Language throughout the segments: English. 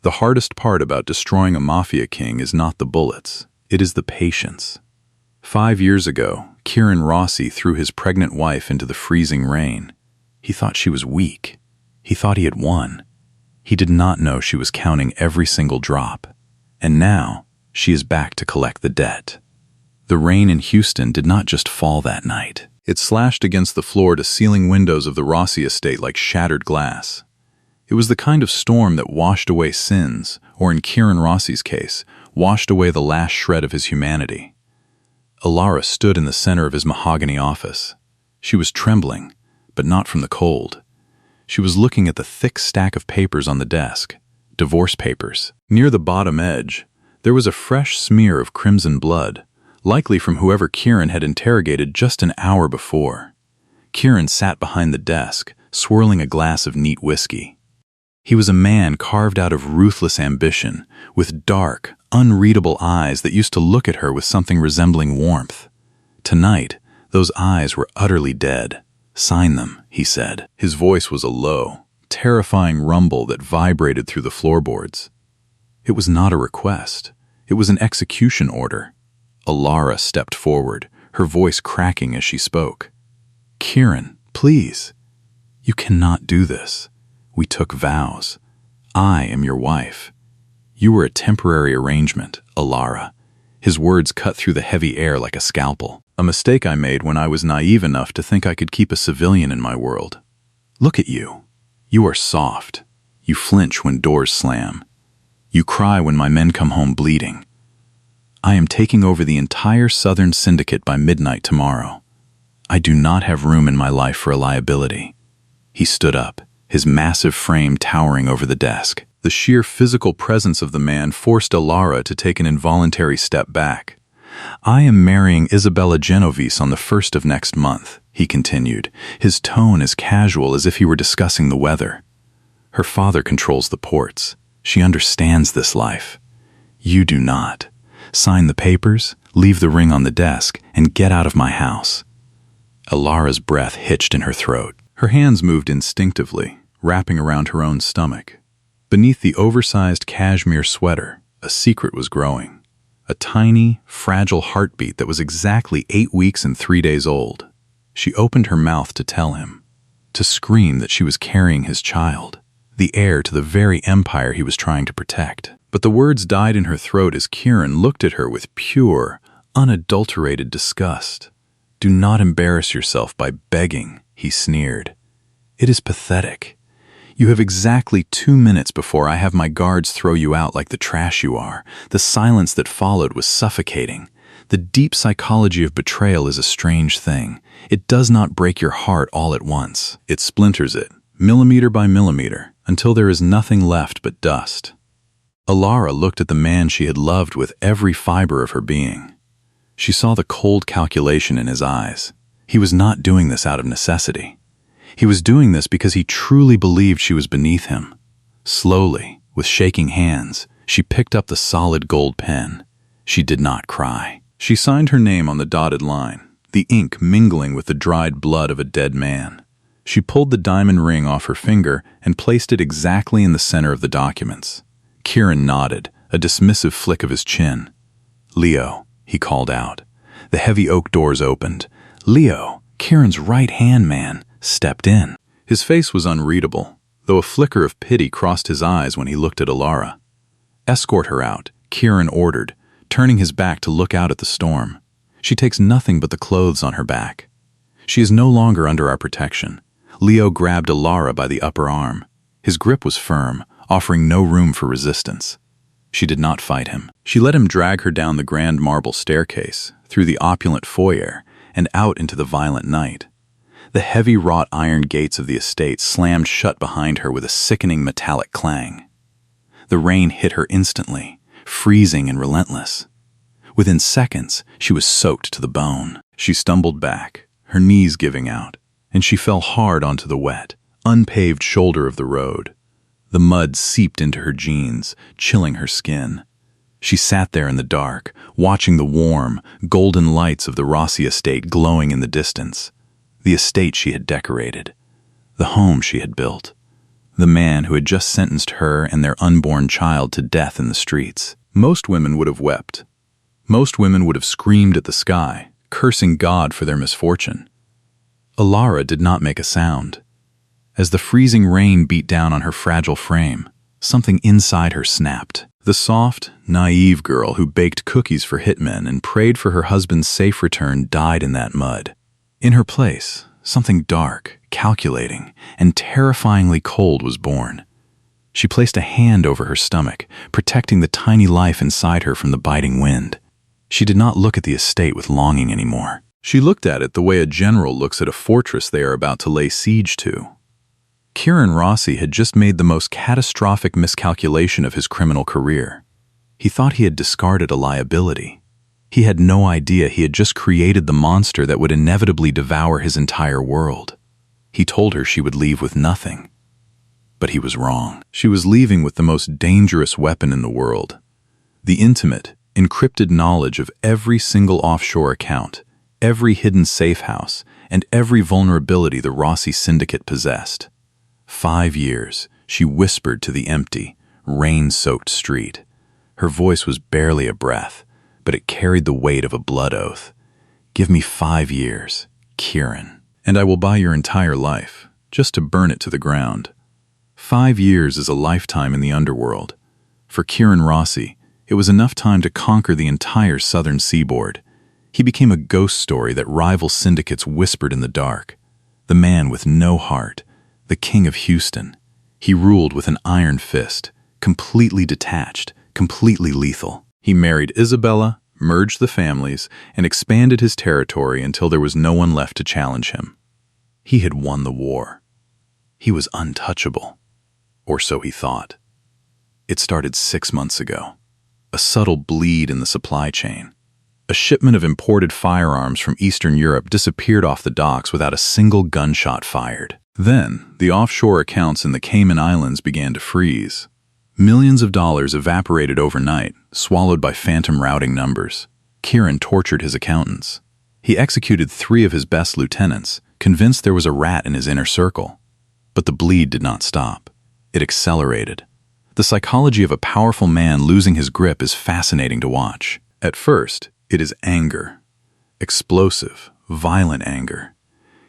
The hardest part about destroying a mafia king is not the bullets, it is the patience. 5 years ago, Kieran Rossi threw his pregnant wife into the freezing rain. He thought she was weak. He thought he had won. He did not know she was counting every single drop. And now, she is back to collect the debt. The rain in Houston did not just fall that night. It slashed against the floor-to-ceiling windows of the Rossi estate like shattered glass. It was the kind of storm that washed away sins, or in Kieran Rossi's case, washed away the last shred of his humanity. Alara stood in the center of his mahogany office. She was trembling, but not from the cold. She was looking at the thick stack of papers on the desk, divorce papers. Near the bottom edge, there was a fresh smear of crimson blood, likely from whoever Kieran had interrogated just an hour before. Kieran sat behind the desk, swirling a glass of neat whiskey. He was a man carved out of ruthless ambition, with dark, unreadable eyes that used to look at her with something resembling warmth. Tonight, those eyes were utterly dead. "Sign them," he said. His voice was a low, terrifying rumble that vibrated through the floorboards. It was not a request. It was an execution order. Alara stepped forward, her voice cracking as she spoke. "Kieran, please. You cannot do this. We took vows. I am your wife. You were a temporary arrangement, Alara." His words cut through the heavy air like a scalpel. "A mistake I made when I was naive enough to think I could keep a civilian in my world. Look at you. You are soft. You flinch when doors slam. You cry when my men come home bleeding. I am taking over the entire Southern Syndicate by midnight tomorrow. I do not have room in my life for a liability." He stood up, his massive frame towering over the desk. The sheer physical presence of the man forced Alara to take an involuntary step back. "I am marrying Isabella Genovese on the 1st of next month," he continued, his tone as casual as if he were discussing the weather. "Her father controls the ports. She understands this life. You do not. Sign the papers, leave the ring on the desk, and get out of my house." Alara's breath hitched in her throat. Her hands moved instinctively, wrapping around her own stomach. Beneath the oversized cashmere sweater, a secret was growing. A tiny, fragile heartbeat that was exactly 8 weeks and 3 days old. She opened her mouth to tell him, to scream that she was carrying his child, the heir to the very empire he was trying to protect. But the words died in her throat as Kieran looked at her with pure, unadulterated disgust. "Do not embarrass yourself by begging," he sneered. "It is pathetic. You have exactly 2 minutes before I have my guards throw you out like the trash you are." The silence that followed was suffocating. The deep psychology of betrayal is a strange thing. It does not break your heart all at once. It splinters it, millimeter by millimeter, until there is nothing left but dust. Alara looked at the man she had loved with every fiber of her being. She saw the cold calculation in his eyes. He was not doing this out of necessity. He was doing this because he truly believed she was beneath him. Slowly, with shaking hands, she picked up the solid gold pen. She did not cry. She signed her name on the dotted line, the ink mingling with the dried blood of a dead man. She pulled the diamond ring off her finger and placed it exactly in the center of the documents. Kieran nodded, a dismissive flick of his chin. "Leo," he called out. The heavy oak doors opened. Leo, Kieran's right-hand man, stepped in. His face was unreadable, though a flicker of pity crossed his eyes when he looked at Alara. "Escort her out," Kieran ordered, turning his back to look out at the storm. "She takes nothing but the clothes on her back. She is no longer under our protection." Leo grabbed Alara by the upper arm. His grip was firm, offering no room for resistance. She did not fight him. She let him drag her down the grand marble staircase, through the opulent foyer, and out into the violent night. The heavy wrought iron gates of the estate slammed shut behind her with a sickening metallic clang. The rain hit her instantly, freezing and relentless. Within seconds, she was soaked to the bone. She stumbled back, her knees giving out, and she fell hard onto the wet, unpaved shoulder of the road. The mud seeped into her jeans, chilling her skin. She sat there in the dark, watching the warm, golden lights of the Rossi estate glowing in the distance. The estate she had decorated. The home she had built. the man who had just sentenced her and their unborn child to death in the streets. Most women would have wept. Most women would have screamed at the sky, cursing God for their misfortune. Alara did not make a sound. As the freezing rain beat down on her fragile frame, something inside her snapped. The soft, naive girl who baked cookies for hitmen and prayed for her husband's safe return died in that mud. In her place, something dark, calculating, and terrifyingly cold was born. She placed a hand over her stomach, protecting the tiny life inside her from the biting wind. She did not look at the estate with longing anymore. She looked at it the way a general looks at a fortress they are about to lay siege to. Kieran Rossi had just made the most catastrophic miscalculation of his criminal career. He thought he had discarded a liability. He had no idea he had just created the monster that would inevitably devour his entire world. He told her she would leave with nothing. But he was wrong. She was leaving with the most dangerous weapon in the world. The intimate, encrypted knowledge of every single offshore account, every hidden safe house, and every vulnerability the Rossi syndicate possessed. 5 years, she whispered to the empty, rain-soaked street. Her voice was barely a breath, but it carried the weight of a blood oath. Give me 5 years, Kieran, and I will buy your entire life, just to burn it to the ground. 5 years is a lifetime in the underworld. For Kieran Rossi, it was enough time to conquer the entire southern seaboard. He became a ghost story that rival syndicates whispered in the dark. The man with no heart, the king of Houston. He ruled with an iron fist, completely detached, completely lethal. He married Isabella, merged the families, and expanded his territory until there was no one left to challenge him. He had won the war. He was untouchable. Or so he thought. It started 6 months ago. A subtle bleed in the supply chain. A shipment of imported firearms from Eastern Europe disappeared off the docks without a single gunshot fired. Then, the offshore accounts in the Cayman Islands began to freeze. Millions of dollars evaporated overnight, swallowed by phantom routing numbers. Kieran tortured his accountants. He executed 3 of his best lieutenants, convinced there was a rat in his inner circle. But the bleed did not stop. It accelerated. The psychology of a powerful man losing his grip is fascinating to watch. At first, it is anger. Explosive, violent anger.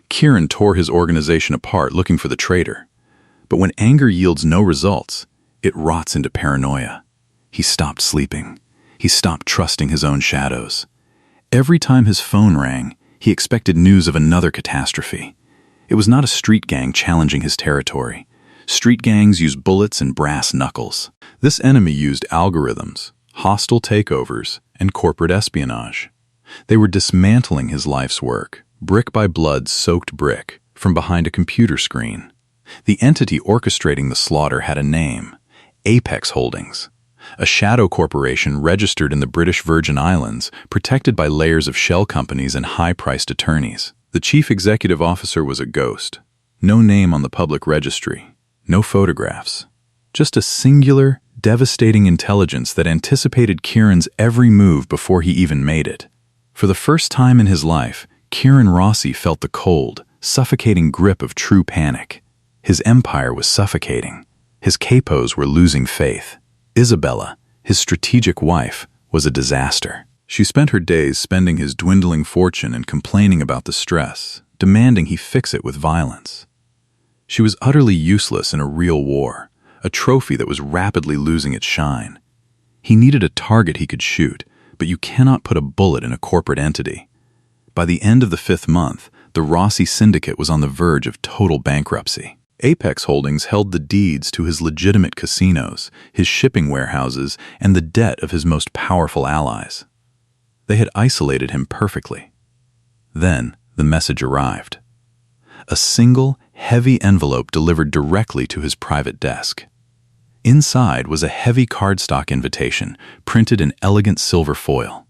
Kieran tore his organization apart looking for the traitor. But when anger yields no results, it rots into paranoia. He stopped sleeping. He stopped trusting his own shadows. Every time his phone rang, he expected news of another catastrophe. It was not a street gang challenging his territory. Street gangs use bullets and brass knuckles. This enemy used algorithms, hostile takeovers, and corporate espionage. They were dismantling his life's work, brick by blood-soaked brick, from behind a computer screen. The entity orchestrating the slaughter had a name, Apex Holdings, a shadow corporation registered in the British Virgin Islands, protected by layers of shell companies and high-priced attorneys. The chief executive officer was a ghost. No name on the public registry. No photographs. Just a singular, devastating intelligence that anticipated Kieran's every move before he even made it. For the first time in his life, Kieran Rossi felt the cold, suffocating grip of true panic. His empire was suffocating. His capos were losing faith. Isabella, his strategic wife, was a disaster. She spent her days spending his dwindling fortune and complaining about the stress, demanding he fix it with violence. She was utterly useless in a real war, a trophy that was rapidly losing its shine. He needed a target he could shoot, but you cannot put a bullet in a corporate entity. By the end of the 5th month, the Rossi syndicate was on the verge of total bankruptcy. Apex Holdings held the deeds to his legitimate casinos, his shipping warehouses, and the debt of his most powerful allies. They had isolated him perfectly. Then the message arrived. A single, heavy envelope delivered directly to his private desk. Inside was a heavy cardstock invitation, printed in elegant silver foil.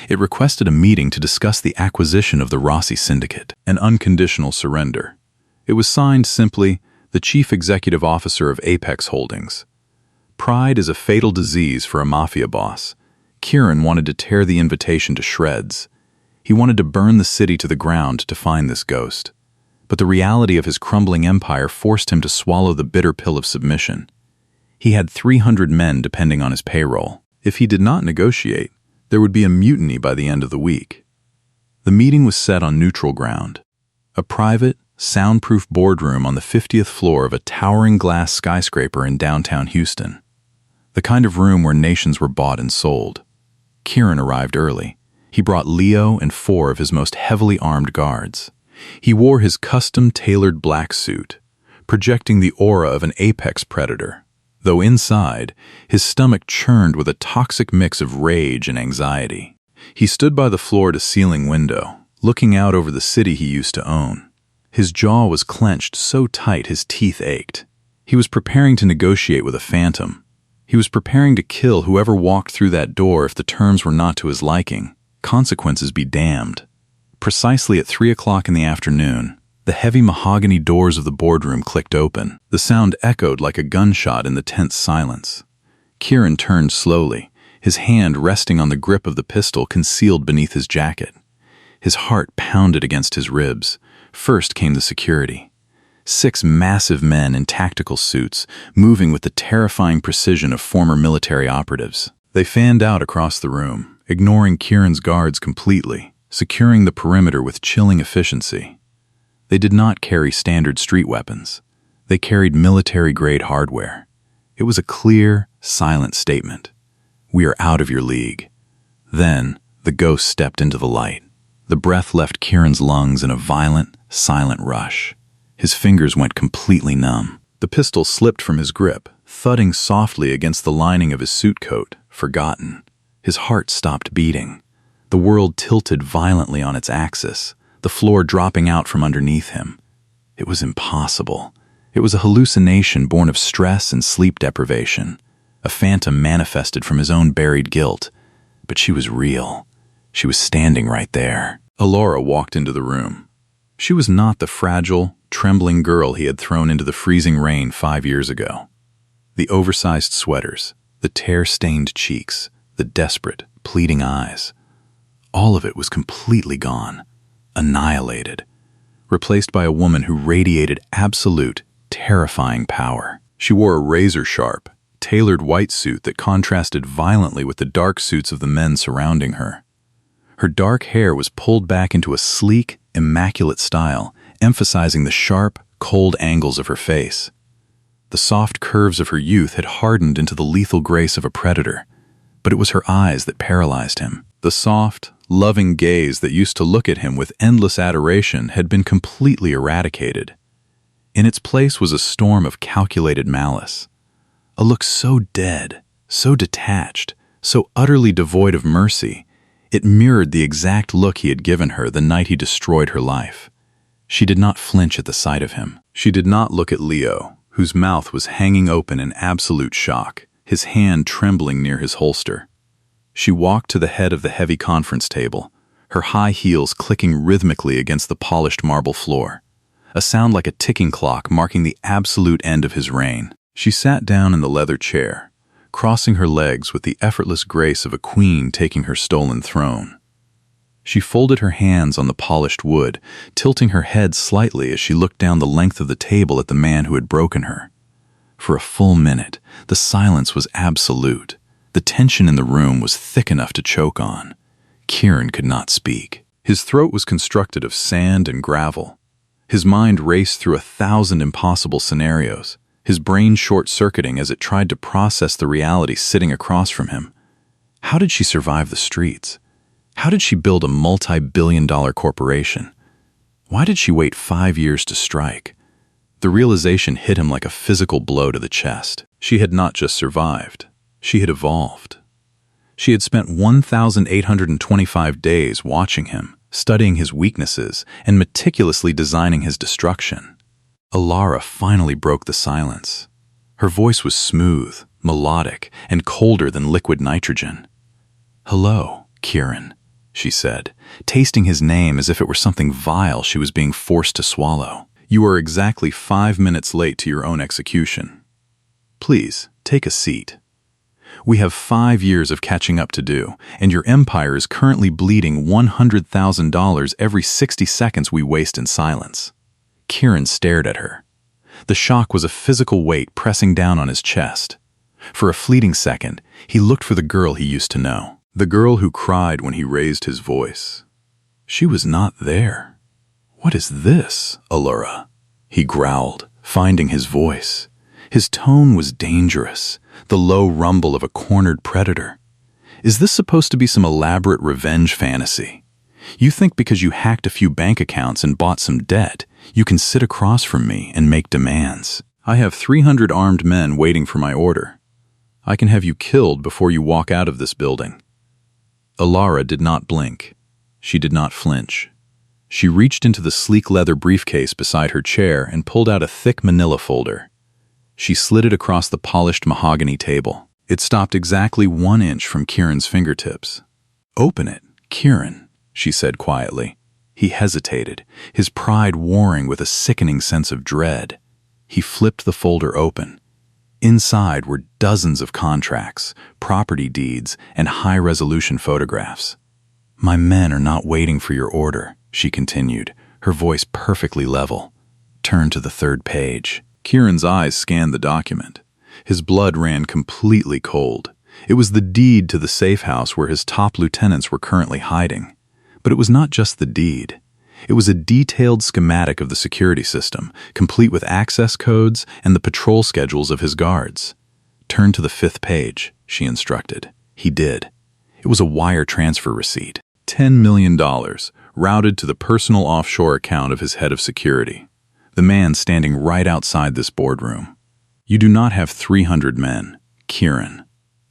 It requested a meeting to discuss the acquisition of the Rossi syndicate, an unconditional surrender. It was signed simply, the Chief Executive Officer of Apex Holdings. Pride is a fatal disease for a mafia boss. Kieran wanted to tear the invitation to shreds. He wanted to burn the city to the ground to find this ghost. But the reality of his crumbling empire forced him to swallow the bitter pill of submission. He had 300 men depending on his payroll. If he did not negotiate, there would be a mutiny by the end of the week. The meeting was set on neutral ground. A private, soundproof boardroom on the 50th floor of a towering glass skyscraper in downtown Houston. The kind of room where nations were bought and sold. Kieran arrived early. He brought Leo and 4 of his most heavily armed guards. He wore his custom-tailored black suit, projecting the aura of an apex predator, though inside, his stomach churned with a toxic mix of rage and anxiety. He stood by the floor-to-ceiling window, looking out over the city he used to own. His jaw was clenched so tight his teeth ached. He was preparing to negotiate with a phantom. He was preparing to kill whoever walked through that door if the terms were not to his liking. Consequences be damned. Precisely at 3 o'clock in the afternoon, the heavy mahogany doors of the boardroom clicked open. The sound echoed like a gunshot in the tense silence. Kieran turned slowly, his hand resting on the grip of the pistol concealed beneath his jacket. His heart pounded against his ribs. First came the security. 6 massive men in tactical suits, moving with the terrifying precision of former military operatives. They fanned out across the room, ignoring Kieran's guards completely, securing the perimeter with chilling efficiency. They did not carry standard street weapons. They carried military-grade hardware. It was a clear, silent statement. We are out of your league. Then, the ghost stepped into the light. The breath left Kieran's lungs in a violent, silent rush. His fingers went completely numb. The pistol slipped from his grip, thudding softly against the lining of his suit coat, forgotten. His heart stopped beating. The world tilted violently on its axis, the floor dropping out from underneath him. It was impossible. It was a hallucination born of stress and sleep deprivation, a phantom manifested from his own buried guilt. But she was real. She was standing right there. Alora walked into the room. She was not the fragile, trembling girl he had thrown into the freezing rain 5 years ago. The oversized sweaters, the tear-stained cheeks, the desperate, pleading eyes. All of it was completely gone, annihilated, replaced by a woman who radiated absolute, terrifying power. She wore a razor-sharp, tailored white suit that contrasted violently with the dark suits of the men surrounding her. Her dark hair was pulled back into a sleek, immaculate style, emphasizing the sharp, cold angles of her face. The soft curves of her youth had hardened into the lethal grace of a predator, but it was her eyes that paralyzed him. The soft, loving gaze that used to look at him with endless adoration had been completely eradicated. In its place was a storm of calculated malice. A look so dead, so detached, so utterly devoid of mercy, it mirrored the exact look he had given her the night he destroyed her life. She did not flinch at the sight of him. She did not look at Leo, whose mouth was hanging open in absolute shock, his hand trembling near his holster. She walked to the head of the heavy conference table, her high heels clicking rhythmically against the polished marble floor, a sound like a ticking clock marking the absolute end of his reign. She sat down in the leather chair, crossing her legs with the effortless grace of a queen taking her stolen throne. She folded her hands on the polished wood, tilting her head slightly as she looked down the length of the table at the man who had broken her. For a full minute, the silence was absolute. The tension in the room was thick enough to choke on. Kieran could not speak. His throat was constructed of sand and gravel. His mind raced through 1,000 impossible scenarios, his brain short-circuiting as it tried to process the reality sitting across from him. How did she survive the streets? How did she build a multi-billion-dollar corporation? Why did she wait 5 years to strike? The realization hit him like a physical blow to the chest. She had not just survived. She had evolved. She had spent 1,825 days watching him, studying his weaknesses, and meticulously designing his destruction. Alara finally broke the silence. Her voice was smooth, melodic, and colder than liquid nitrogen. "Hello, Kieran," she said, tasting his name as if it were something vile she was being forced to swallow. "You are exactly 5 minutes late to your own execution. Please, take a seat. We have 5 years of catching up to do, and your empire is currently bleeding $100,000 every 60 seconds we waste in silence." Kieran stared at her. The shock was a physical weight pressing down on his chest. For a fleeting second, he looked for the girl he used to know. The girl who cried when he raised his voice. She was not there. "What is this, Allura?" he growled, finding his voice. His tone was dangerous, the low rumble of a cornered predator. "Is this supposed to be some elaborate revenge fantasy? You think because you hacked a few bank accounts and bought some debt, you can sit across from me and make demands? I have 300 armed men waiting for my order. I can have you killed before you walk out of this building." Allura did not blink. She did not flinch. She reached into the sleek leather briefcase beside her chair and pulled out a thick manila folder. She slid it across the polished mahogany table. It stopped exactly 1 inch from Kieran's fingertips. "Open it, Kieran," she said quietly. He hesitated, his pride warring with a sickening sense of dread. He flipped the folder open. Inside were dozens of contracts, property deeds, and high-resolution photographs. "My men are not waiting for your order," she continued, her voice perfectly level. "Turn to the 3rd page." Kieran's eyes scanned the document. His blood ran completely cold. It was the deed to the safe house where his top lieutenants were currently hiding. But it was not just the deed. It was a detailed schematic of the security system, complete with access codes and the patrol schedules of his guards. "Turn to the 5th page," she instructed. He did. It was a wire transfer receipt. $10 million, routed to the personal offshore account of his head of security, the man standing right outside this boardroom. "You do not have 300 men, Kieran,"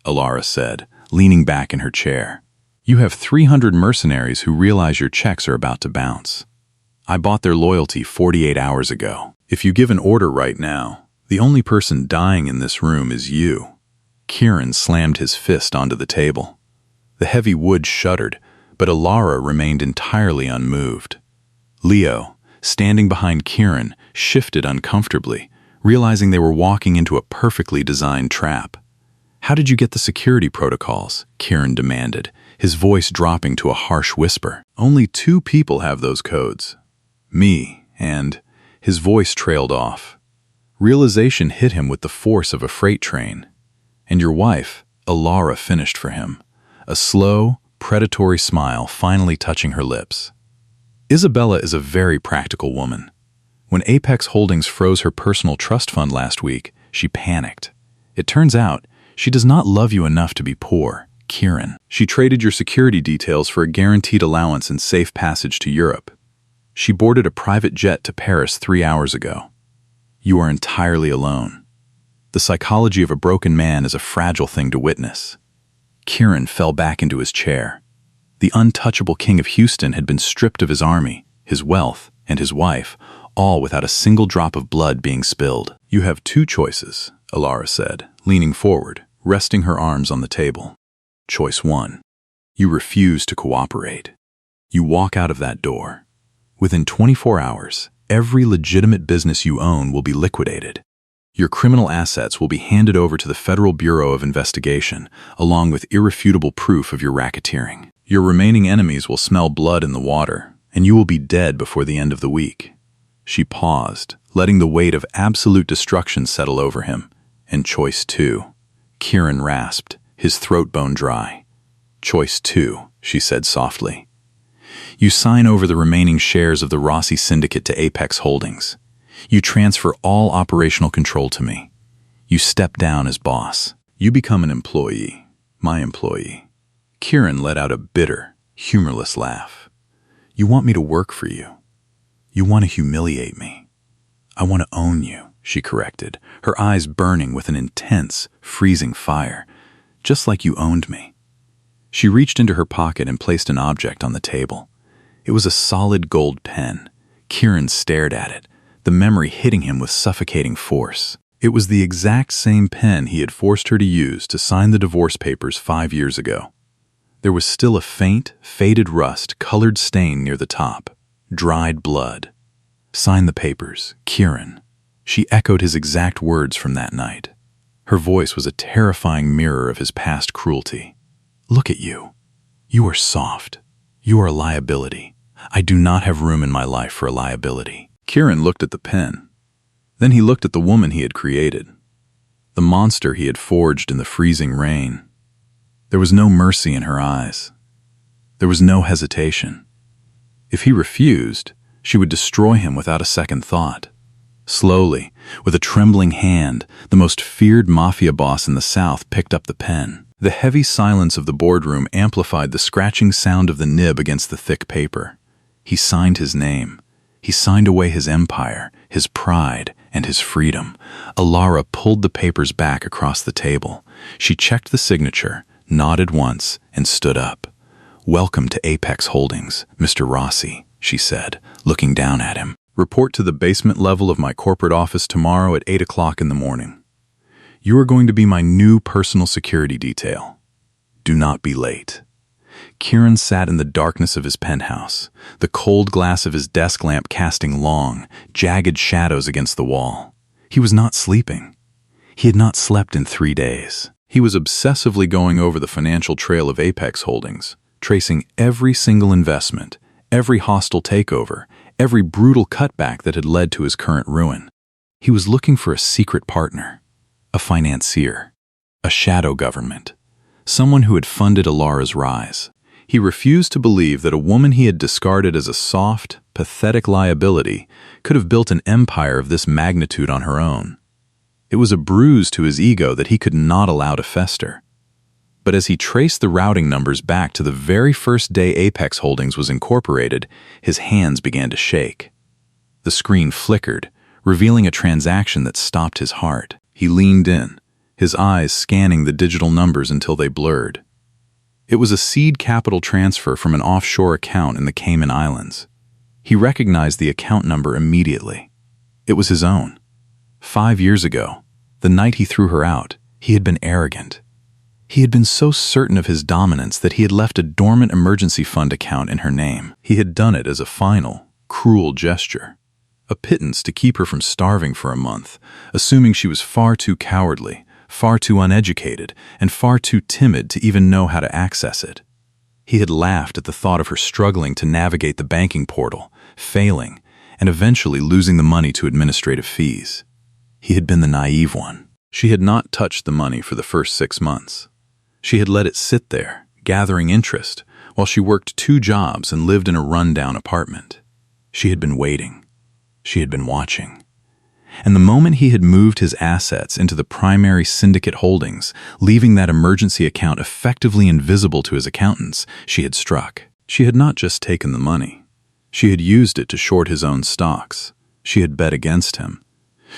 Allura said, leaning back in her chair. "You have 300 mercenaries who realize your checks are about to bounce. I bought their loyalty 48 hours ago. If you give an order right now, the only person dying in this room is you." Kieran slammed his fist onto the table. The heavy wood shuddered, but Allura remained entirely unmoved. Leo, standing behind Kieran, shifted uncomfortably, realizing they were walking into a perfectly designed trap. "How did you get the security protocols?" Kieran demanded, his voice dropping to a harsh whisper. "Only 2 people have those codes. Me and—" His voice trailed off. Realization hit him with the force of a freight train. "And your wife," Allura finished for him, a slow, predatory smile finally touching her lips. "Isabella is a very practical woman. When Apex Holdings froze her personal trust fund last week, she panicked. It turns out she does not love you enough to be poor, Kieran. She traded your security details for a guaranteed allowance and safe passage to Europe. She boarded a private jet to Paris 3 hours ago. You are entirely alone. The psychology of a broken man is a fragile thing to witness." Kieran fell back into his chair. The untouchable king of Houston had been stripped of his army, his wealth, and his wife, all without a single drop of blood being spilled. "You have 2 choices, Allura said, leaning forward, resting her arms on the table. "Choice 1. You refuse to cooperate. You walk out of that door. Within 24 hours, every legitimate business you own will be liquidated. Your criminal assets will be handed over to the Federal Bureau of Investigation, along with irrefutable proof of your racketeering. Your remaining enemies will smell blood in the water, and you will be dead before the end of the week." She paused, letting the weight of absolute destruction settle over him. "And choice 2. Kieran rasped, his throat bone dry. "Choice 2, she said softly. "You sign over the remaining shares of the Rossi Syndicate to Apex Holdings. You transfer all operational control to me. You step down as boss. You become an employee, my employee." Kieran let out a bitter, humorless laugh. "You want me to work for you. You want to humiliate me. I want to own you," she corrected, her eyes burning with an intense, freezing fire, "just like you owned me." She reached into her pocket and placed an object on the table. It was a solid gold pen. Kieran stared at it, the memory hitting him with suffocating force. It was the exact same pen he had forced her to use to sign the divorce papers 5 years ago. There was still a faint, faded rust-colored stain near the top. Dried blood. "Sign the papers, Kieran." She echoed his exact words from that night. Her voice was a terrifying mirror of his past cruelty. "Look at you. You are soft. You are a liability. I do not have room in my life for a liability. Kieran looked at the pen. Then he looked at the woman he had created, the monster he had forged in the freezing rain. There was no mercy in her eyes. There was no hesitation. If he refused, she would destroy him without a second thought. Slowly, with a trembling hand, the most feared mafia boss in the South picked up the pen. The heavy silence of the boardroom amplified the scratching sound of the nib against the thick paper. He signed his name. He signed away his empire, his pride, and his freedom. Alara pulled the papers back across the table. She checked the signature, nodded once, and stood up. "Welcome to Apex Holdings, Mr. Rossi," she said, looking down at him. "Report to the basement level of my corporate office tomorrow at 8 o'clock in the morning. You are going to be my new personal security detail. Do not be late." Kieran sat in the darkness of his penthouse, the cold glass of his desk lamp casting long, jagged shadows against the wall. He was not sleeping. He had not slept in 3 days. He was obsessively going over the financial trail of Apex Holdings, tracing every single investment, every hostile takeover, every brutal cutback that had led to his current ruin. He was looking for a secret partner, a financier, a shadow government, someone who had funded Alara's rise. He refused to believe that a woman he had discarded as a soft, pathetic liability could have built an empire of this magnitude on her own. It was a bruise to his ego that he could not allow to fester. But as he traced the routing numbers back to the very first day Apex Holdings was incorporated, his hands began to shake. The screen flickered, revealing a transaction that stopped his heart. He leaned in, his eyes scanning the digital numbers until they blurred. It was a seed capital transfer from an offshore account in the Cayman Islands. He recognized the account number immediately. It was his own. 5 years ago, the night he threw her out, he had been arrogant. He had been so certain of his dominance that he had left a dormant emergency fund account in her name. He had done it as a final, cruel gesture. A pittance to keep her from starving for a month, assuming she was far too cowardly, far too uneducated, and far too timid to even know how to access it. He had laughed at the thought of her struggling to navigate the banking portal, failing, and eventually losing the money to administrative fees. He had been the naive one. She had not touched the money for the first 6 months. She had let it sit there, gathering interest, while she worked 2 jobs and lived in a rundown apartment. She had been waiting. She had been watching. And the moment he had moved his assets into the primary syndicate holdings, leaving that emergency account effectively invisible to his accountants, she had struck. She had not just taken the money. She had used it to short his own stocks. She had bet against him.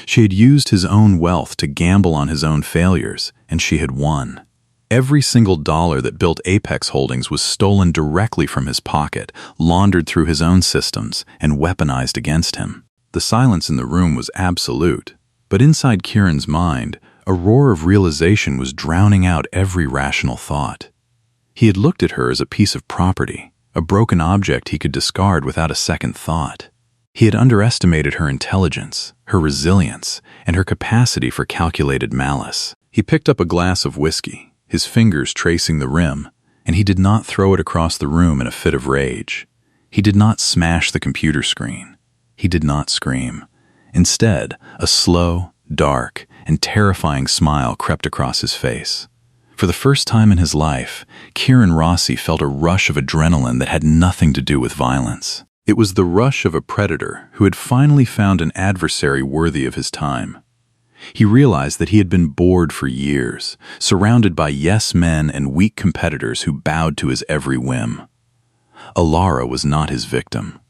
She had used his own wealth to gamble on his own failures, and she had won. Every single dollar that built Apex Holdings was stolen directly from his pocket, laundered through his own systems, and weaponized against him. The silence in the room was absolute, but inside Kieran's mind, a roar of realization was drowning out every rational thought. He had looked at her as a piece of property, a broken object he could discard without a second thought. He had underestimated her intelligence, her resilience, and her capacity for calculated malice. He picked up a glass of whiskey, his fingers tracing the rim, and he did not throw it across the room in a fit of rage. He did not smash the computer screen. He did not scream. Instead, a slow, dark, and terrifying smile crept across his face. For the first time in his life, Kieran Rossi felt a rush of adrenaline that had nothing to do with violence. It was the rush of a predator who had finally found an adversary worthy of his time. He realized that he had been bored for years, surrounded by yes men and weak competitors who bowed to his every whim. Alara was not his victim.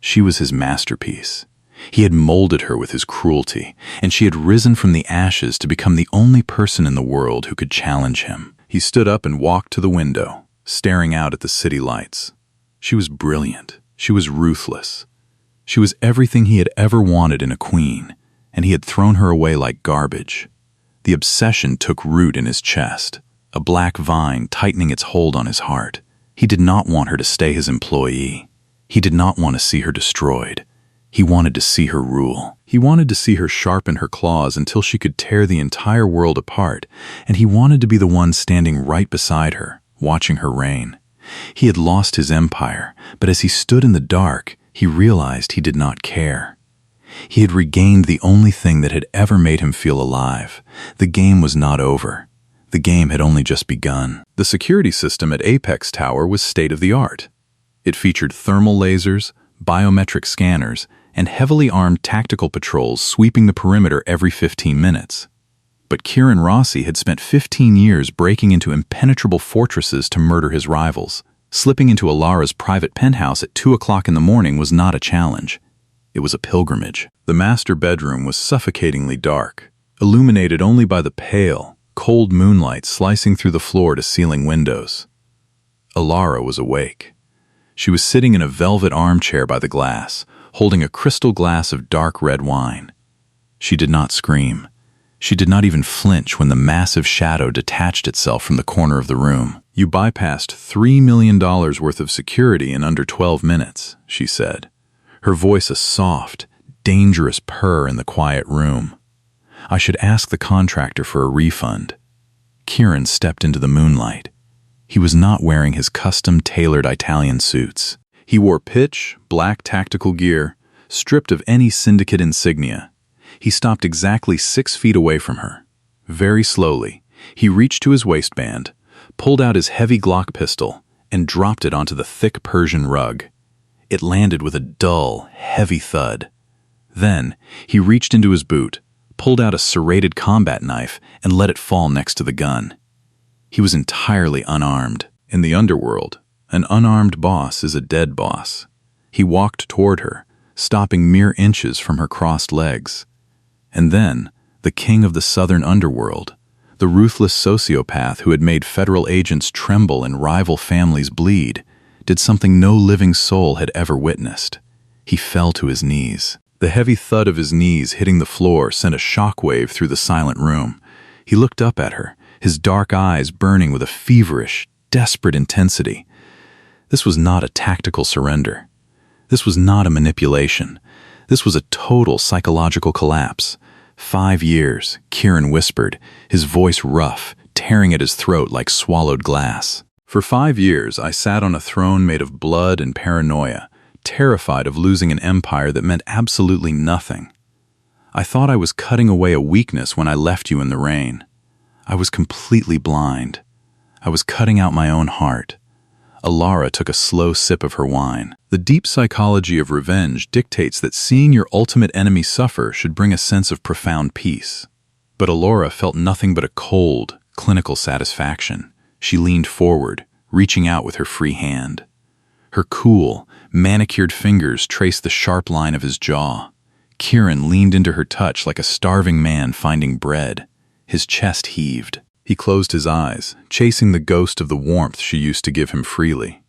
She was his masterpiece. He had molded her with his cruelty, and she had risen from the ashes to become the only person in the world who could challenge him. He stood up and walked to the window, staring out at the city lights. She was brilliant. She was ruthless. She was everything he had ever wanted in a queen, and he had thrown her away like garbage. The obsession took root in his chest, a black vine tightening its hold on his heart. He did not want her to stay his employee. He did not want to see her destroyed. He wanted to see her rule. He wanted to see her sharpen her claws until she could tear the entire world apart, and he wanted to be the one standing right beside her, watching her reign. He had lost his empire, but as he stood in the dark, he realized he did not care. He had regained the only thing that had ever made him feel alive. The game was not over. The game had only just begun. The security system at Apex Tower was state-of-the-art. It featured thermal lasers, biometric scanners, and heavily armed tactical patrols sweeping the perimeter every 15 minutes. But Kieran Rossi had spent 15 years breaking into impenetrable fortresses to murder his rivals. Slipping into Alara's private penthouse at 2 o'clock in the morning was not a challenge. It was a pilgrimage. The master bedroom was suffocatingly dark, illuminated only by the pale, cold moonlight slicing through the floor-to-ceiling windows. Alara was awake. She was sitting in a velvet armchair by the glass, holding a crystal glass of dark red wine. She did not scream. She did not even flinch when the massive shadow detached itself from the corner of the room. "You bypassed $3 million worth of security in under 12 minutes, she said, her voice a soft, dangerous purr in the quiet room. "I should ask the contractor for a refund." Kieran stepped into the moonlight. He was not wearing his custom-tailored Italian suits. He wore pitch, black tactical gear, stripped of any syndicate insignia. He stopped exactly 6 feet away from her. Very slowly, he reached to his waistband, pulled out his heavy Glock pistol, and dropped it onto the thick Persian rug. It landed with a dull, heavy thud. Then, he reached into his boot, pulled out a serrated combat knife, and let it fall next to the gun. He was entirely unarmed. In the underworld, an unarmed boss is a dead boss. He walked toward her, stopping mere inches from her crossed legs. And then, the king of the southern underworld, the ruthless sociopath who had made federal agents tremble and rival families bleed, did something no living soul had ever witnessed. He fell to his knees. The heavy thud of his knees hitting the floor sent a shockwave through the silent room. He looked up at her, his dark eyes burning with a feverish, desperate intensity. This was not a tactical surrender. This was not a manipulation. This was a total psychological collapse. 5 years, Kieran whispered, his voice rough, tearing at his throat like swallowed glass. "For 5 years, I sat on a throne made of blood and paranoia, terrified of losing an empire that meant absolutely nothing. I thought I was cutting away a weakness when I left you in the rain. I was completely blind. I was cutting out my own heart." Alara took a slow sip of her wine. The deep psychology of revenge dictates that seeing your ultimate enemy suffer should bring a sense of profound peace. But Alara felt nothing but a cold, clinical satisfaction. She leaned forward, reaching out with her free hand. Her cool, manicured fingers traced the sharp line of his jaw. Kieran leaned into her touch like a starving man finding bread. His chest heaved. He closed his eyes, chasing the ghost of the warmth she used to give him freely.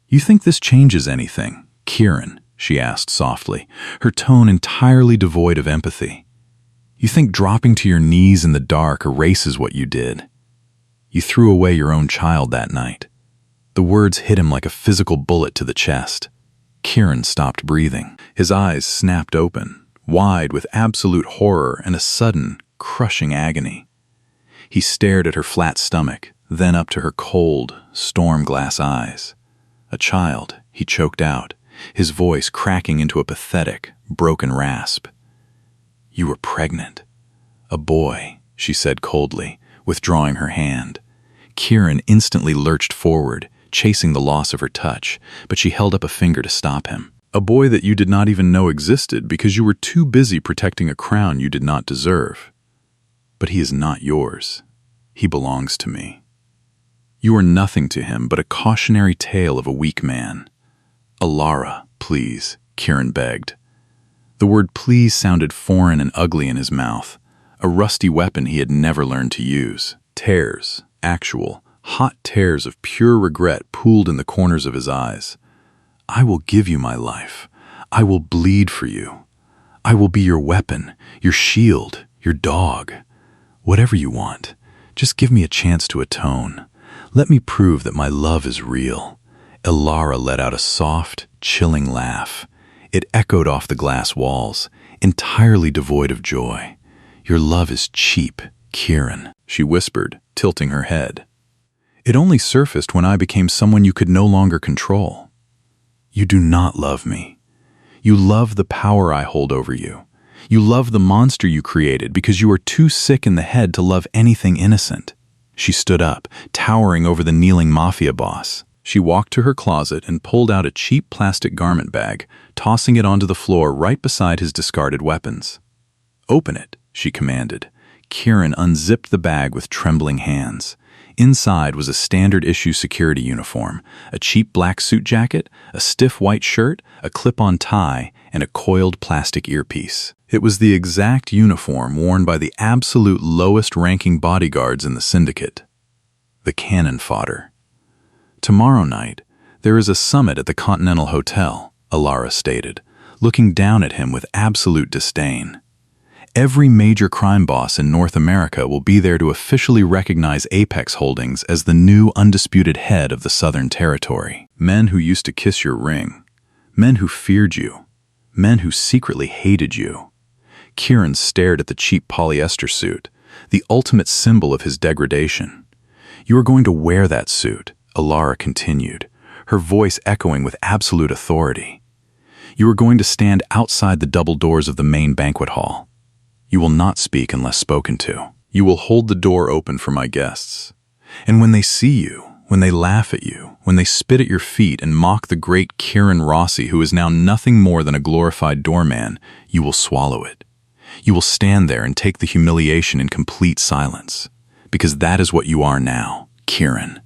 "You think this changes anything, Kieran?" she asked softly, her tone entirely devoid of empathy. "You think dropping to your knees in the dark erases what you did? You threw away your own child that night." The words hit him like a physical bullet to the chest. Kieran stopped breathing. His eyes snapped open, wide with absolute horror and a sudden, crushing agony. He stared at her flat stomach, then up to her cold, storm-glass eyes. "A child," he choked out, his voice cracking into a pathetic, broken rasp. "You were pregnant." "A boy," she said coldly, withdrawing her hand. Kieran instantly lurched forward, chasing the loss of her touch, but she held up a finger to stop him. "A boy that you did not even know existed because you were too busy protecting a crown you did not deserve. But he is not yours. He belongs to me." "You are nothing to him but a cautionary tale of a weak man." "Alara, please," Kieran begged. The word please sounded foreign and ugly in his mouth, a rusty weapon he had never learned to use. Tears, actual, hot tears of pure regret pooled in the corners of his eyes. "I will give you my life. I will bleed for you. I will be your weapon, your shield, your dog. Whatever you want, just give me a chance to atone. Let me prove that my love is real." Alara let out a soft, chilling laugh. It echoed off the glass walls, entirely devoid of joy. "Your love is cheap, Kieran," she whispered, tilting her head. "It only surfaced when I became someone you could no longer control. You do not love me. You love the power I hold over you. You love the monster you created because you are too sick in the head to love anything innocent." She stood up, towering over the kneeling mafia boss. She walked to her closet and pulled out a cheap plastic garment bag, tossing it onto the floor right beside his discarded weapons. "Open it," she commanded. Kieran unzipped the bag with trembling hands. Inside was a standard-issue security uniform, a cheap black suit jacket, a stiff white shirt, a clip-on tie, and a coiled plastic earpiece. It was the exact uniform worn by the absolute lowest-ranking bodyguards in the syndicate. The cannon fodder. "Tomorrow night, there is a summit at the Continental Hotel," Alara stated, looking down at him with absolute disdain. "Every major crime boss in North America will be there to officially recognize Apex Holdings as the new undisputed head of the Southern Territory. Men who used to kiss your ring. Men who feared you. Men who secretly hated you." Kieran stared at the cheap polyester suit, the ultimate symbol of his degradation. "You are going to wear that suit," Alara continued, her voice echoing with absolute authority. "You are going to stand outside the double doors of the main banquet hall. You will not speak unless spoken to. You will hold the door open for my guests. And when they see you, when they laugh at you, when they spit at your feet and mock the great Kieran Rossi, who is now nothing more than a glorified doorman, you will swallow it. You will stand there and take the humiliation in complete silence. Because that is what you are now, Kieran.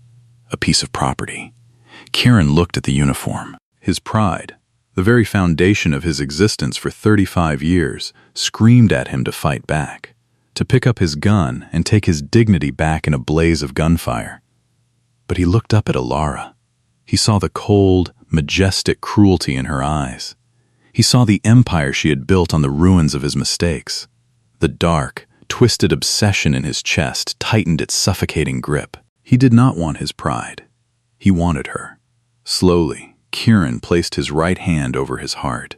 A piece of property." Kieran looked at the uniform. His pride, the very foundation of his existence for 35 years, screamed at him to fight back, to pick up his gun and take his dignity back in a blaze of gunfire. But he looked up at Alara. He saw the cold, majestic cruelty in her eyes. He saw the empire she had built on the ruins of his mistakes. The dark, twisted obsession in his chest tightened its suffocating grip. He did not want his pride. He wanted her. Slowly, Kieran placed his right hand over his heart.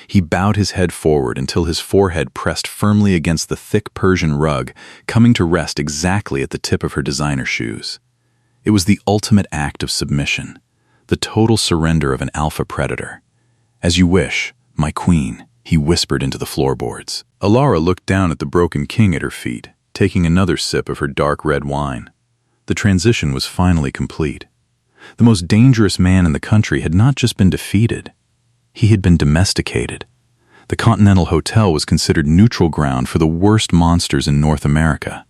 He bowed his head forward until his forehead pressed firmly against the thick Persian rug, coming to rest exactly at the tip of her designer shoes. It was the ultimate act of submission, the total surrender of an alpha predator. "As you wish, my queen," he whispered into the floorboards. Alara looked down at the broken king at her feet, taking another sip of her dark red wine. The transition was finally complete. The most dangerous man in the country had not just been defeated. He had been domesticated. The Continental Hotel was considered neutral ground for the worst monsters in North America.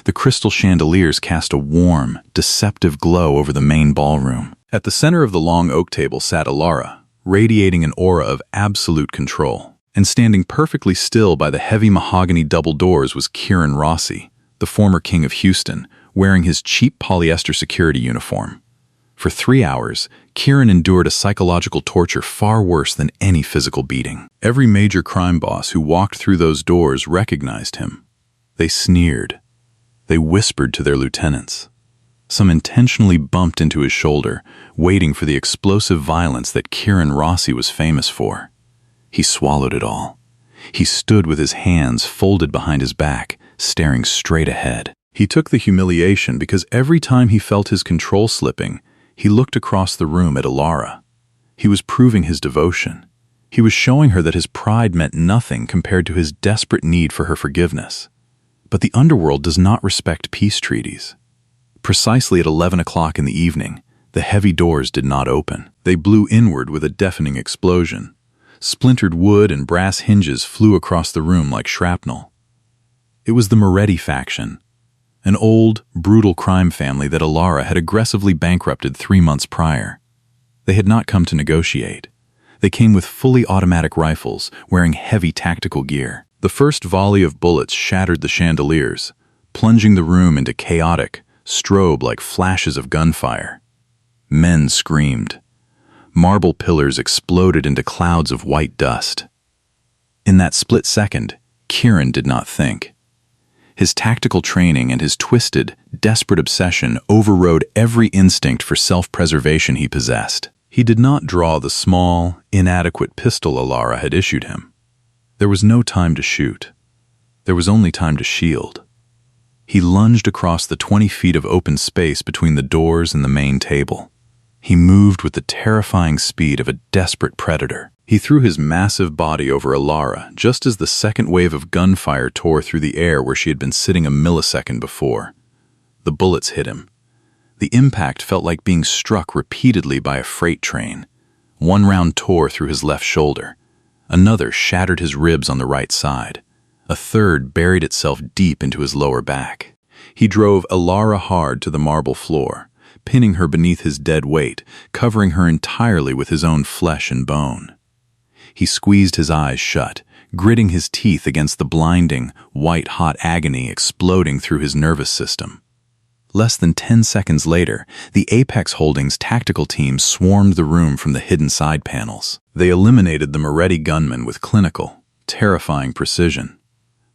The crystal chandeliers cast a warm, deceptive glow over the main ballroom. At the center of the long oak table sat Alara, radiating an aura of absolute control. And standing perfectly still by the heavy mahogany double doors was Kieran Rossi, the former king of Houston, wearing his cheap polyester security uniform. For 3 hours, Kieran endured a psychological torture far worse than any physical beating. Every major crime boss who walked through those doors recognized him. They sneered. They whispered to their lieutenants. Some intentionally bumped into his shoulder, waiting for the explosive violence that Kieran Rossi was famous for. He swallowed it all. He stood with his hands folded behind his back, staring straight ahead. He took the humiliation because every time he felt his control slipping, he looked across the room at Alara. He was proving his devotion. He was showing her that his pride meant nothing compared to his desperate need for her forgiveness. But the underworld does not respect peace treaties. Precisely at 11 o'clock in the evening, the heavy doors did not open. They blew inward with a deafening explosion. Splintered wood and brass hinges flew across the room like shrapnel. It was the Moretti faction, an old, brutal crime family that Alara had aggressively bankrupted 3 months prior. They had not come to negotiate. They came with fully automatic rifles, wearing heavy tactical gear. The first volley of bullets shattered the chandeliers, plunging the room into chaotic, strobe-like flashes of gunfire. Men screamed. Marble pillars exploded into clouds of white dust. In that split second, Kieran did not think. His tactical training and his twisted, desperate obsession overrode every instinct for self-preservation he possessed. He did not draw the small, inadequate pistol Alara had issued him. There was no time to shoot. There was only time to shield. He lunged across the 20 feet of open space between the doors and the main table. He moved with the terrifying speed of a desperate predator. He threw his massive body over Alara just as the second wave of gunfire tore through the air where she had been sitting a millisecond before. The bullets hit him. The impact felt like being struck repeatedly by a freight train. One round tore through his left shoulder. Another shattered his ribs on the right side. A third buried itself deep into his lower back. He drove Alara hard to the marble floor, pinning her beneath his dead weight, covering her entirely with his own flesh and bone. He squeezed his eyes shut, gritting his teeth against the blinding, white-hot agony exploding through his nervous system. Less than 10 seconds later, the Apex Holdings tactical team swarmed the room from the hidden side panels. They eliminated the Moretti gunmen with clinical, terrifying precision.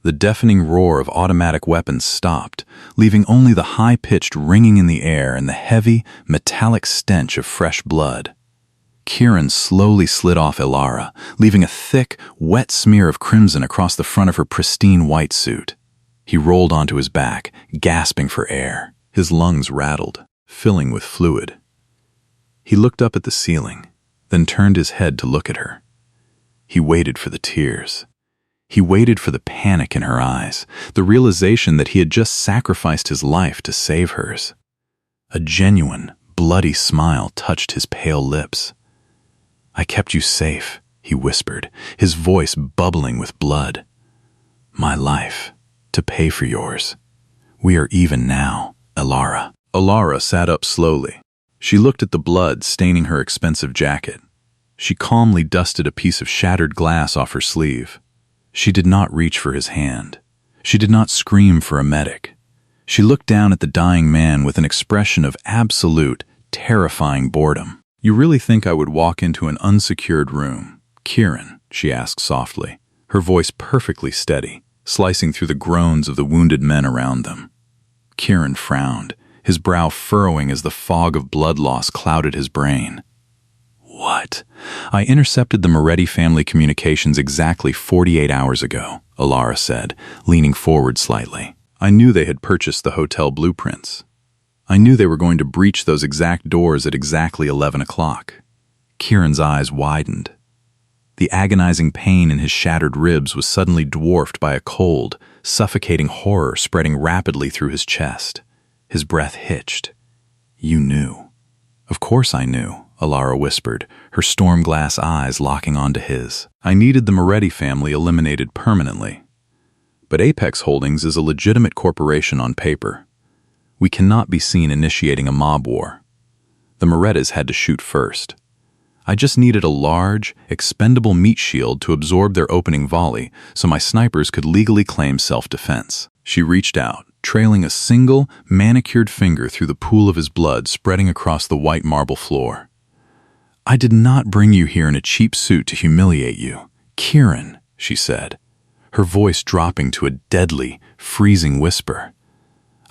The deafening roar of automatic weapons stopped, leaving only the high-pitched ringing in the air and the heavy, metallic stench of fresh blood. Kieran slowly slid off Alara, leaving a thick, wet smear of crimson across the front of her pristine white suit. He rolled onto his back, gasping for air. His lungs rattled, filling with fluid. He looked up at the ceiling, then turned his head to look at her. He waited for the tears. He waited for the panic in her eyes, the realization that he had just sacrificed his life to save hers. A genuine, bloody smile touched his pale lips. "I kept you safe," he whispered, his voice bubbling with blood. "My life, to pay for yours. We are even now, Alara." Alara sat up slowly. She looked at the blood staining her expensive jacket. She calmly dusted a piece of shattered glass off her sleeve. She did not reach for his hand. She did not scream for a medic. She looked down at the dying man with an expression of absolute, terrifying boredom. "You really think I would walk into an unsecured room, Kieran?" she asked softly, her voice perfectly steady, slicing through the groans of the wounded men around them. Kieran frowned, his brow furrowing as the fog of blood loss clouded his brain. "What?" "I intercepted the Moretti family communications exactly 48 hours ago," Alara said, leaning forward slightly. "I knew they had purchased the hotel blueprints. I knew they were going to breach those exact doors at exactly 11 o'clock. Kieran's eyes widened. The agonizing pain in his shattered ribs was suddenly dwarfed by a cold, suffocating horror spreading rapidly through his chest. His breath hitched. "You knew." "Of course I knew," Alara whispered, her storm glass eyes locking onto his. "I needed the Moretti family eliminated permanently. But Apex Holdings is a legitimate corporation on paper. We cannot be seen initiating a mob war. The Morettas had to shoot first. I just needed a large, expendable meat shield to absorb their opening volley so my snipers could legally claim self-defense." She reached out, trailing a single, manicured finger through the pool of his blood spreading across the white marble floor. "I did not bring you here in a cheap suit to humiliate you, Kieran," she said, her voice dropping to a deadly, freezing whisper.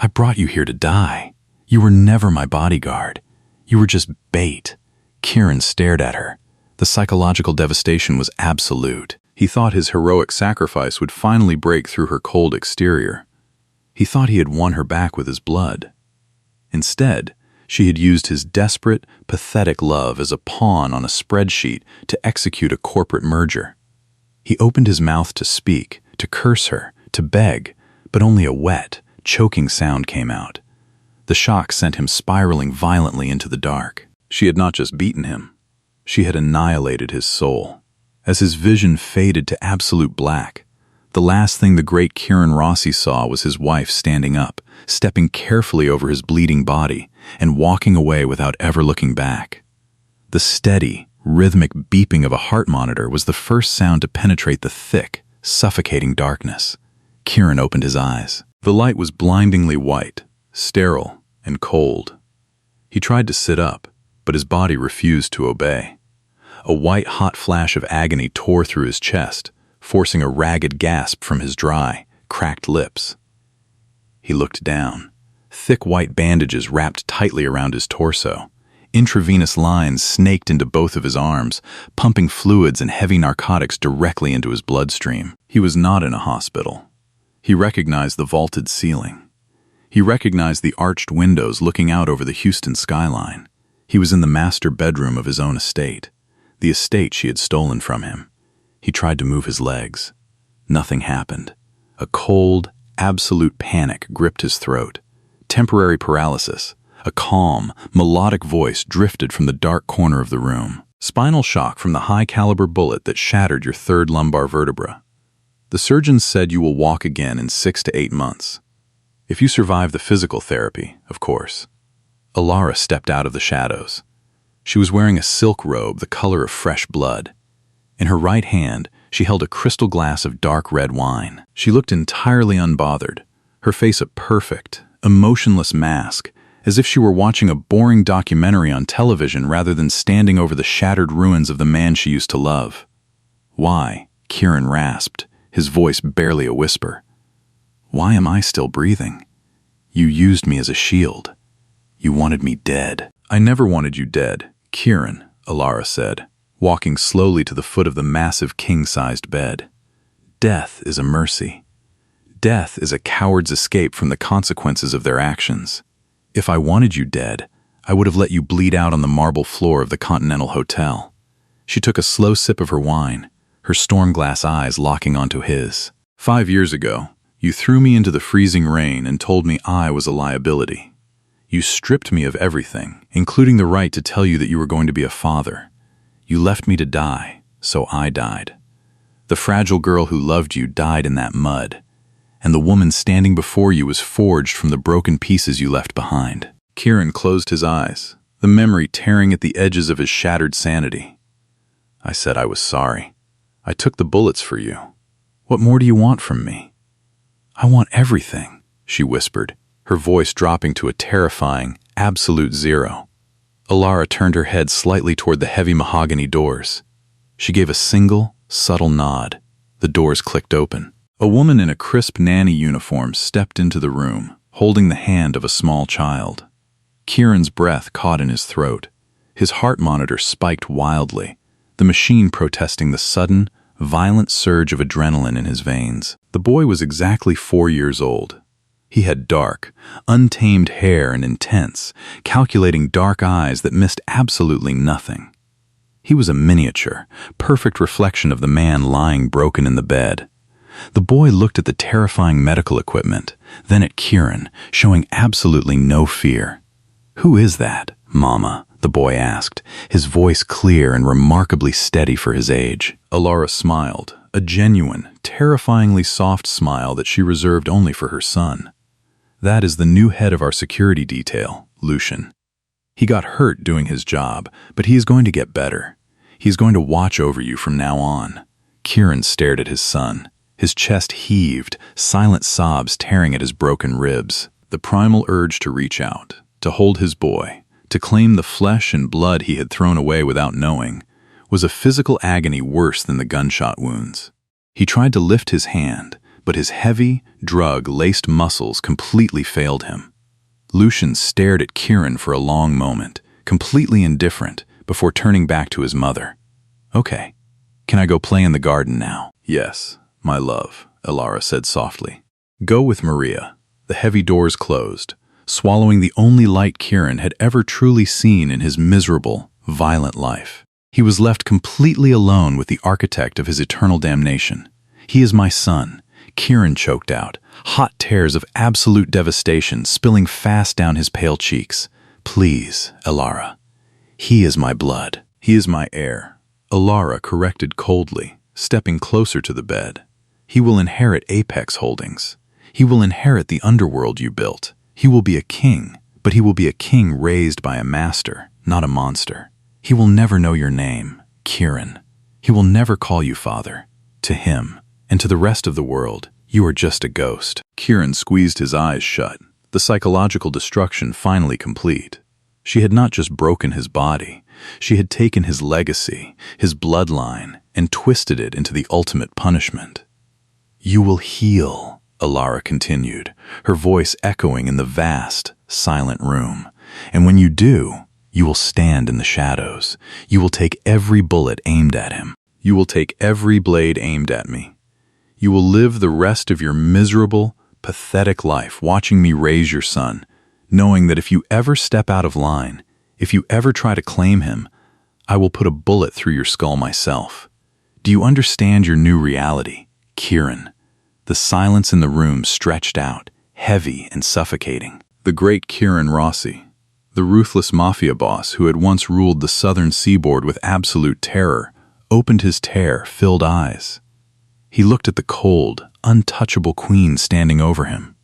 "I brought you here to die. You were never my bodyguard. You were just bait." Kieran stared at her. The psychological devastation was absolute. He thought his heroic sacrifice would finally break through her cold exterior. He thought he had won her back with his blood. Instead, she had used his desperate, pathetic love as a pawn on a spreadsheet to execute a corporate merger. He opened his mouth to speak, to curse her, to beg, but only a wet, choking sound came out. The shock sent him spiraling violently into the dark. She had not just beaten him. She had annihilated his soul. As his vision faded to absolute black, the last thing the great Kieran Rossi saw was his wife standing up, stepping carefully over his bleeding body, and walking away without ever looking back. The steady, rhythmic beeping of a heart monitor was the first sound to penetrate the thick, suffocating darkness. Kieran opened his eyes. The light was blindingly white, sterile, and cold. He tried to sit up, but his body refused to obey. A white-hot flash of agony tore through his chest, forcing a ragged gasp from his dry, cracked lips. He looked down. Thick white bandages wrapped tightly around his torso. Intravenous lines snaked into both of his arms, pumping fluids and heavy narcotics directly into his bloodstream. He was not in a hospital. He recognized the vaulted ceiling. He recognized the arched windows looking out over the Houston skyline. He was in the master bedroom of his own estate. the estate she had stolen from him. He tried to move his legs. Nothing happened. A cold, absolute panic gripped his throat. Temporary paralysis. A calm, melodic voice drifted from the dark corner of the room. Spinal shock from the high-caliber bullet that shattered your third lumbar vertebra. The surgeons said you will walk again in 6 to 8 months. If you survive the physical therapy, of course. Alara stepped out of the shadows. She was wearing a silk robe the color of fresh blood. In her right hand, she held a crystal glass of dark red wine. She looked entirely unbothered, her face a perfect, emotionless mask, as if she were watching a boring documentary on television rather than standing over the shattered ruins of the man she used to love. "Why?" Kieran rasped, his voice barely a whisper. "Why am I still breathing? You used me as a shield. You wanted me dead." "I never wanted you dead, Kieran," Alara said, walking slowly to the foot of the massive king-sized bed. "Death is a mercy. Death is a coward's escape from the consequences of their actions. If I wanted you dead, I would have let you bleed out on the marble floor of the Continental Hotel." She took a slow sip of her wine, her storm-glass eyes locking onto his. "5 years ago, you threw me into the freezing rain and told me I was a liability. You stripped me of everything, including the right to tell you that you were going to be a father. You left me to die, so I died. The fragile girl who loved you died in that mud, and the woman standing before you was forged from the broken pieces you left behind." Kieran closed his eyes, the memory tearing at the edges of his shattered sanity. "I said I was sorry. I took the bullets for you. What more do you want from me?" "I want everything," she whispered, her voice dropping to a terrifying, absolute zero. Alara turned her head slightly toward the heavy mahogany doors. She gave a single, subtle nod. The doors clicked open. A woman in a crisp nanny uniform stepped into the room, holding the hand of a small child. Kieran's breath caught in his throat. His heart monitor spiked wildly, the machine protesting the sudden, violent surge of adrenaline in his veins. The boy was exactly 4 years old. He had dark, untamed hair and intense, calculating dark eyes that missed absolutely nothing. He was a miniature, perfect reflection of the man lying broken in the bed. The boy looked at the terrifying medical equipment, then at Kieran, showing absolutely no fear. "Who is that, Mama?" the boy asked, his voice clear and remarkably steady for his age. Alara smiled, a genuine, terrifyingly soft smile that she reserved only for her son. "That is the new head of our security detail, Lucian. He got hurt doing his job, but he is going to get better. He is going to watch over you from now on." Kieran stared at his son. His chest heaved, silent sobs tearing at his broken ribs. The primal urge to reach out, to hold his boy, to claim the flesh and blood he had thrown away without knowing, was a physical agony worse than the gunshot wounds. He tried to lift his hand, but his heavy, drug-laced muscles completely failed him. Lucian stared at Kieran for a long moment, completely indifferent, before turning back to his mother. "Okay, can I go play in the garden now?" "Yes, my love," Alara said softly. "Go with Maria." The heavy doors closed, swallowing the only light Kieran had ever truly seen in his miserable, violent life. He was left completely alone with the architect of his eternal damnation. "He is my son," Kieran choked out, hot tears of absolute devastation spilling fast down his pale cheeks. "Please, Alara. He is my blood. He is my heir," Alara corrected coldly, stepping closer to the bed. "He will inherit Apex Holdings. He will inherit the underworld you built. He will be a king, but he will be a king raised by a master, not a monster. He will never know your name, Kieran. He will never call you father. To him, and to the rest of the world, you are just a ghost." Kieran squeezed his eyes shut, the psychological destruction finally complete. She had not just broken his body, she had taken his legacy, his bloodline, and twisted it into the ultimate punishment. "You will heal," Alara continued, her voice echoing in the vast, silent room. "And when you do, you will stand in the shadows. You will take every bullet aimed at him. You will take every blade aimed at me. You will live the rest of your miserable, pathetic life watching me raise your son, knowing that if you ever step out of line, if you ever try to claim him, I will put a bullet through your skull myself. Do you understand your new reality, Kieran?" The silence in the room stretched out, heavy and suffocating. The great Kieran Rossi, the ruthless mafia boss who had once ruled the southern seaboard with absolute terror, opened his tear-filled eyes. He looked at the cold, untouchable queen standing over him.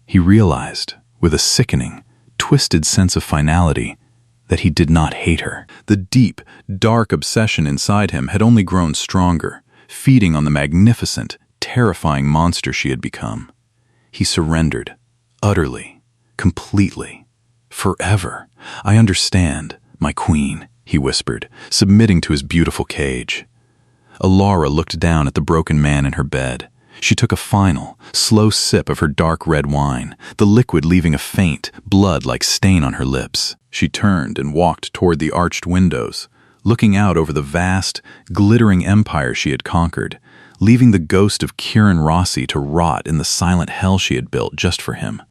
He realized, with a sickening, twisted sense of finality, that he did not hate her. The deep, dark obsession inside him had only grown stronger, feeding on the magnificent, terrifying monster she had become. He surrendered, utterly, completely, forever. "I understand, my queen," he whispered, submitting to his beautiful cage. Alara looked down at the broken man in her bed. She took a final, slow sip of her dark red wine, the liquid leaving a faint, blood-like stain on her lips. She turned and walked toward the arched windows, looking out over the vast, glittering empire she had conquered, leaving the ghost of Kieran Rossi to rot in the silent hell she had built just for him.